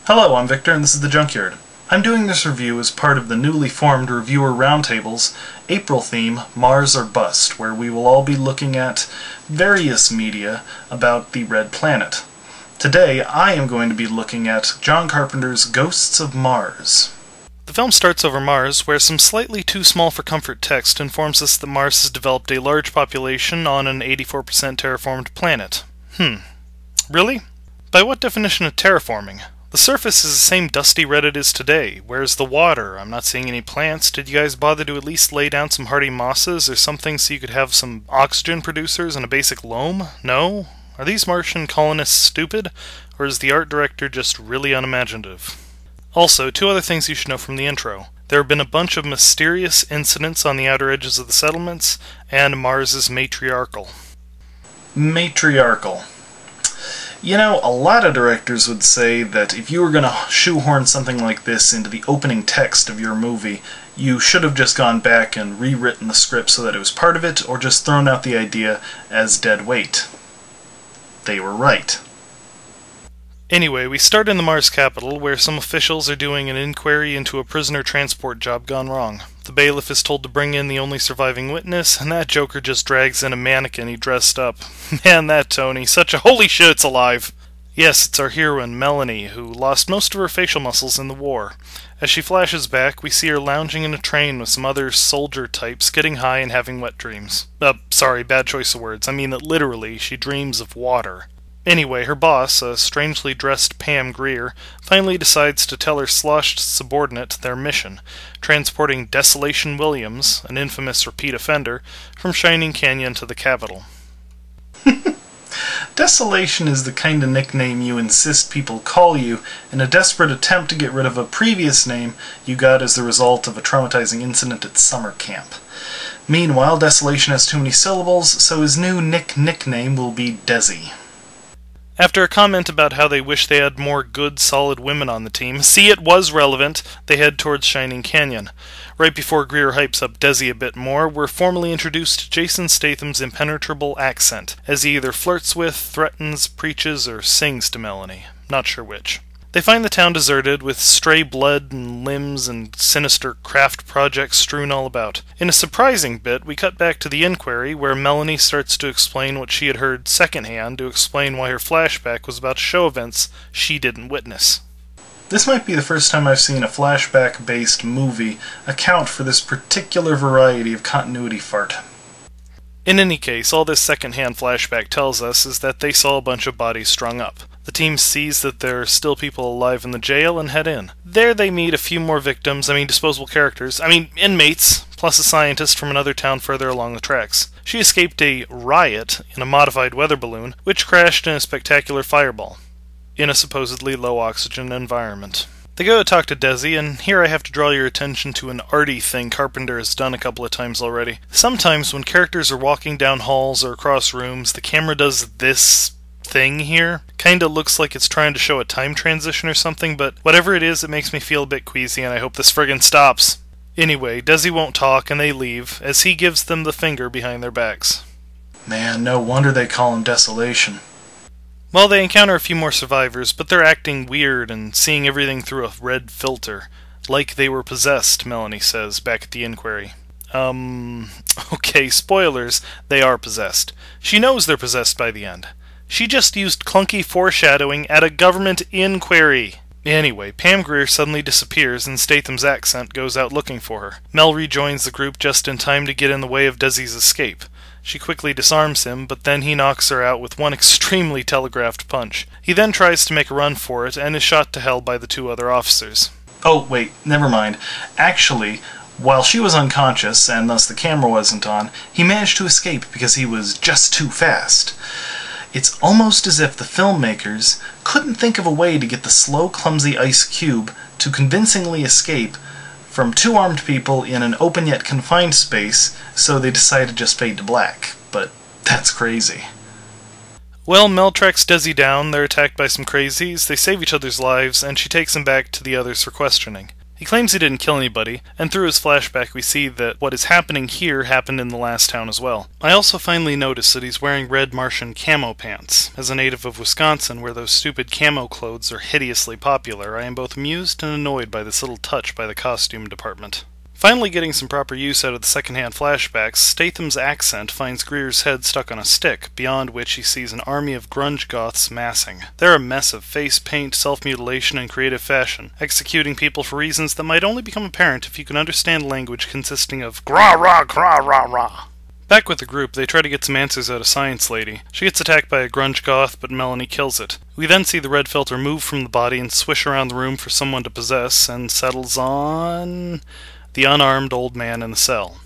Hello, I'm Victor, and this is The Junkyard. I'm doing this review as part of the newly formed Reviewer Roundtable's April theme, Mars or Bust, where we will all be looking at various media about the Red Planet. Today, I am going to be looking at John Carpenter's Ghosts of Mars. The film starts over Mars, where some slightly too small for comfort text informs us that Mars has developed a large population on an 84% terraformed planet. Really? By what definition of terraforming? The surface is the same dusty red it is today. Where's the water? I'm not seeing any plants. Did you guys bother to at least lay down some hardy mosses or something so you could have some oxygen producers and a basic loam? No? Are these Martian colonists stupid? Or is the art director just really unimaginative? Also, two other things you should know from the intro. There have been a bunch of mysterious incidents on the outer edges of the settlements, and Mars is matriarchal. Matriarchal. You know, a lot of directors would say that if you were going to shoehorn something like this into the opening text of your movie, you should have just gone back and rewritten the script so that it was part of it, or just thrown out the idea as dead weight. They were right. Anyway, we start in the Mars capital, where some officials are doing an inquiry into a prisoner transport job gone wrong. The bailiff is told to bring in the only surviving witness, and that joker just drags in a mannequin he dressed up. Man, that Tony, such a holy shit it's alive! Yes, it's our heroine, Melanie, who lost most of her facial muscles in the war. As she flashes back, we see her lounging in a train with some other soldier types, getting high and having wet dreams. Sorry, bad choice of words. I mean that literally, she dreams of water. Anyway, her boss, a strangely dressed Pam Grier, finally decides to tell her sloshed subordinate their mission, transporting Desolation Williams, an infamous repeat offender, from Shining Canyon to the capital. Desolation is the kind of nickname you insist people call you in a desperate attempt to get rid of a previous name you got as the result of a traumatizing incident at summer camp. Meanwhile, Desolation has too many syllables, so his new nickname will be Desi. After a comment about how they wish they had more good, solid women on the team, see, it was relevant, they head towards Shining Canyon. Right before Greer hypes up Desi a bit more, we're formally introduced to Jason Statham's impenetrable accent, as he either flirts with, threatens, preaches, or sings to Melanie. Not sure which. They find the town deserted, with stray blood and limbs and sinister craft projects strewn all about. In a surprising bit, we cut back to the inquiry, where Melanie starts to explain what she had heard secondhand to explain why her flashback was about to show events she didn't witness. This might be the first time I've seen a flashback-based movie account for this particular variety of continuity fart. In any case, all this second-hand flashback tells us is that they saw a bunch of bodies strung up. The team sees that there are still people alive in the jail and head in. There they meet a few more disposable characters, inmates, plus a scientist from another town further along the tracks. She escaped a riot in a modified weather balloon, which crashed in a spectacular fireball, in a supposedly low-oxygen environment. They go to talk to Desi, and here I have to draw your attention to an arty thing Carpenter has done a couple of times already. Sometimes when characters are walking down halls or across rooms, the camera does this thing here. Kinda looks like it's trying to show a time transition or something, but whatever it is, it makes me feel a bit queasy, and I hope this friggin' stops. Anyway, Desi won't talk, and they leave, as he gives them the finger behind their backs. Man, no wonder they call him Desolation. Well, they encounter a few more survivors, but they're acting weird and seeing everything through a red filter. Like they were possessed, Melanie says, back at the inquiry. Okay, spoilers, they are possessed. She knows they're possessed by the end. She just used clunky foreshadowing at a government inquiry. Anyway, Pam Grier suddenly disappears and Statham's accent goes out looking for her. Mel rejoins the group just in time to get in the way of Desi's escape. She quickly disarms him, but then he knocks her out with one extremely telegraphed punch. He then tries to make a run for it and is shot to hell by the two other officers. Oh, wait, never mind. Actually, while she was unconscious, and thus the camera wasn't on, he managed to escape because he was just too fast. It's almost as if the filmmakers couldn't think of a way to get the slow, clumsy ice cube to convincingly escape from two armed people in an open yet confined space, so they decided to just fade to black. But that's crazy. Well, Mel tracks Desi down, they're attacked by some crazies, they save each other's lives, and she takes them back to the others for questioning. He claims he didn't kill anybody, and through his flashback we see that what is happening here happened in the last town as well. I also finally noticed that he's wearing red Martian camo pants. As a native of Wisconsin, where those stupid camo clothes are hideously popular, I am both amused and annoyed by this little touch by the costume department. Finally getting some proper use out of the second-hand flashbacks, Statham's accent finds Greer's head stuck on a stick, beyond which he sees an army of grunge goths massing. They're a mess of face paint, self-mutilation, and creative fashion, executing people for reasons that might only become apparent if you can understand language consisting of gra-ra, gra-ra-ra. Back with the group, they try to get some answers out of Science Lady. She gets attacked by a grunge goth, but Melanie kills it. We then see the red filter move from the body and swish around the room for someone to possess, and settles on the unarmed old man in the cell.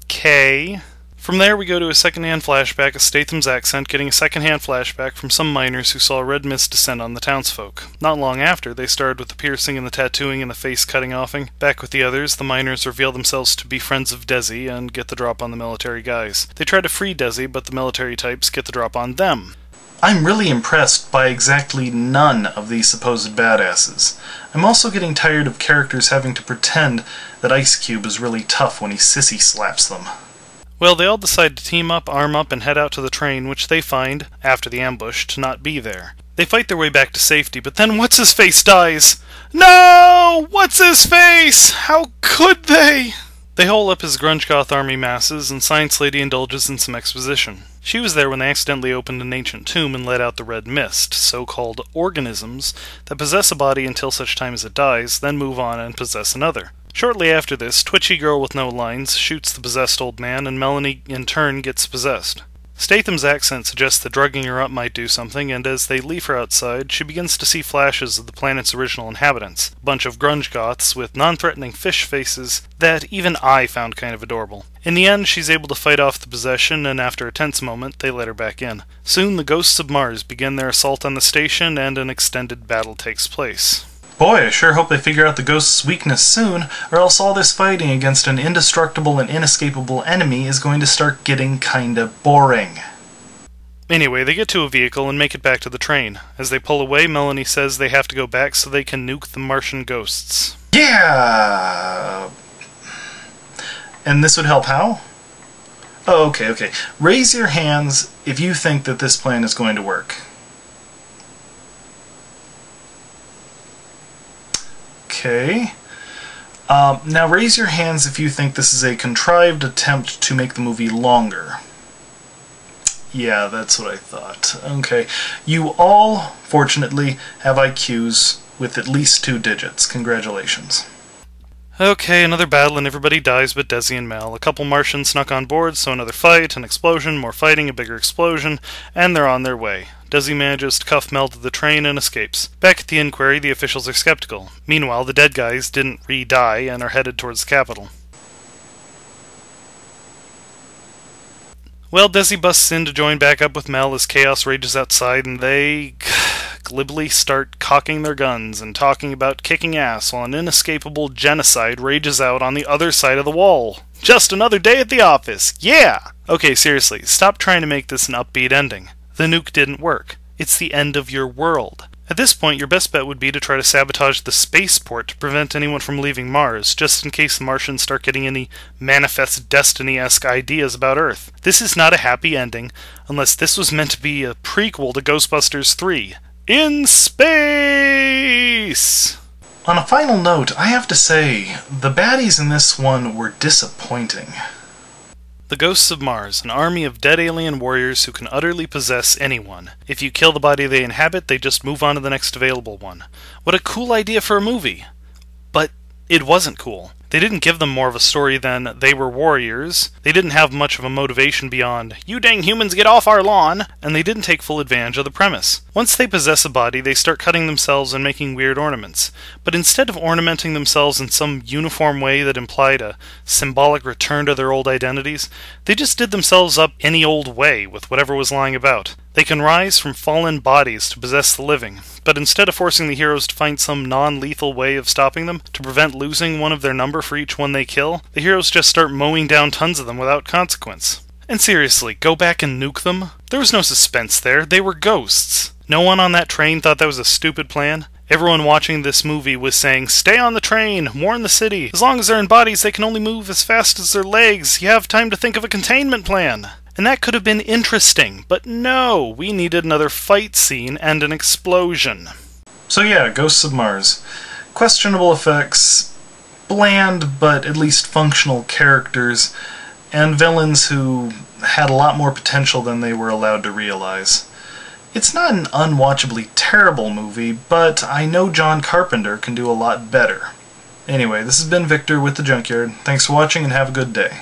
K. From there we go to a second-hand flashback of Statham's accent getting a second-hand flashback from some miners who saw a red mist descend on the townsfolk. Not long after, they started with the piercing and the tattooing and the face cutting offing. Back with the others, the miners reveal themselves to be friends of Desi and get the drop on the military guys. They try to free Desi, but the military types get the drop on them. I'm really impressed by exactly none of these supposed badasses. I'm also getting tired of characters having to pretend that Ice Cube is really tough when he sissy slaps them. Well, they all decide to team up, arm up, and head out to the train, which they find, after the ambush, to not be there. They fight their way back to safety, but then What's-His-Face dies! No! What's-His-Face? How could they? They hole up his grunge goth army masses, and Science Lady indulges in some exposition. She was there when they accidentally opened an ancient tomb and let out the red mist, so-called organisms, that possess a body until such time as it dies, then move on and possess another. Shortly after this, Twitchy Girl with No Lines shoots the possessed old man, and Melanie in turn gets possessed. Statham's accent suggests that drugging her up might do something, and as they leave her outside, she begins to see flashes of the planet's original inhabitants, a bunch of grunge goths with non-threatening fish faces that even I found kind of adorable. In the end, she's able to fight off the possession, and after a tense moment, they let her back in. Soon, the ghosts of Mars begin their assault on the station, and an extended battle takes place. Boy, I sure hope they figure out the ghost's weakness soon, or else all this fighting against an indestructible and inescapable enemy is going to start getting kinda boring. Anyway, they get to a vehicle and make it back to the train. As they pull away, Melanie says they have to go back so they can nuke the Martian ghosts. Yeah! And this would help how? Oh, okay. Raise your hands if you think that this plan is going to work. Okay. Now raise your hands if you think this is a contrived attempt to make the movie longer. Yeah, that's what I thought. Okay. You all, fortunately, have IQs with at least 2 digits. Congratulations. Okay, another battle and everybody dies but Desi and Mel. A couple Martians snuck on board, so another fight, an explosion, more fighting, a bigger explosion, and they're on their way. Desi manages to cuff Mel to the train and escapes. Back at the inquiry, the officials are skeptical. Meanwhile, the dead guys didn't re-die and are headed towards the capital. Well, Desi busts in to join back up with Mel as chaos rages outside, and they glibly start cocking their guns and talking about kicking ass while an inescapable genocide rages out on the other side of the wall. Just another day at the office, yeah! Okay, seriously, stop trying to make this an upbeat ending. The nuke didn't work. It's the end of your world. At this point, your best bet would be to try to sabotage the spaceport to prevent anyone from leaving Mars, just in case the Martians start getting any Manifest Destiny-esque ideas about Earth. This is not a happy ending, unless this was meant to be a prequel to Ghostbusters 3. In space! On a final note, I have to say, the baddies in this one were disappointing. The Ghosts of Mars, an army of dead alien warriors who can utterly possess anyone. If you kill the body they inhabit, they just move on to the next available one. What a cool idea for a movie! But it wasn't cool. They didn't give them more of a story than they were warriors, they didn't have much of a motivation beyond, "You dang humans, get off our lawn!" and they didn't take full advantage of the premise. Once they possess a body, they start cutting themselves and making weird ornaments. But instead of ornamenting themselves in some uniform way that implied a symbolic return to their old identities, they just did themselves up any old way with whatever was lying about. They can rise from fallen bodies to possess the living, but instead of forcing the heroes to find some non-lethal way of stopping them, to prevent losing one of their number for each one they kill, the heroes just start mowing down tons of them without consequence. And seriously, go back and nuke them? There was no suspense there, they were ghosts. No one on that train thought that was a stupid plan? Everyone watching this movie was saying, stay on the train, warn the city. As long as they're in bodies, they can only move as fast as their legs. You have time to think of a containment plan. And that could have been interesting, but no, we needed another fight scene and an explosion. So yeah, Ghosts of Mars. Questionable effects, bland but at least functional characters, and villains who had a lot more potential than they were allowed to realize. It's not an unwatchably terrible movie, but I know John Carpenter can do a lot better. Anyway, this has been Victor with The Junkyard. Thanks for watching and have a good day.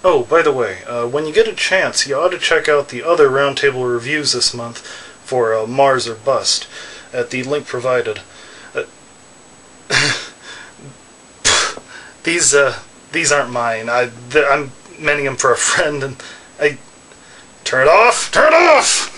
Oh, by the way, when you get a chance, you ought to check out the other Roundtable Reviews this month for Mars or Bust at the link provided. These aren't mine. I'm mending them for a friend, and turn it off! Turn it off!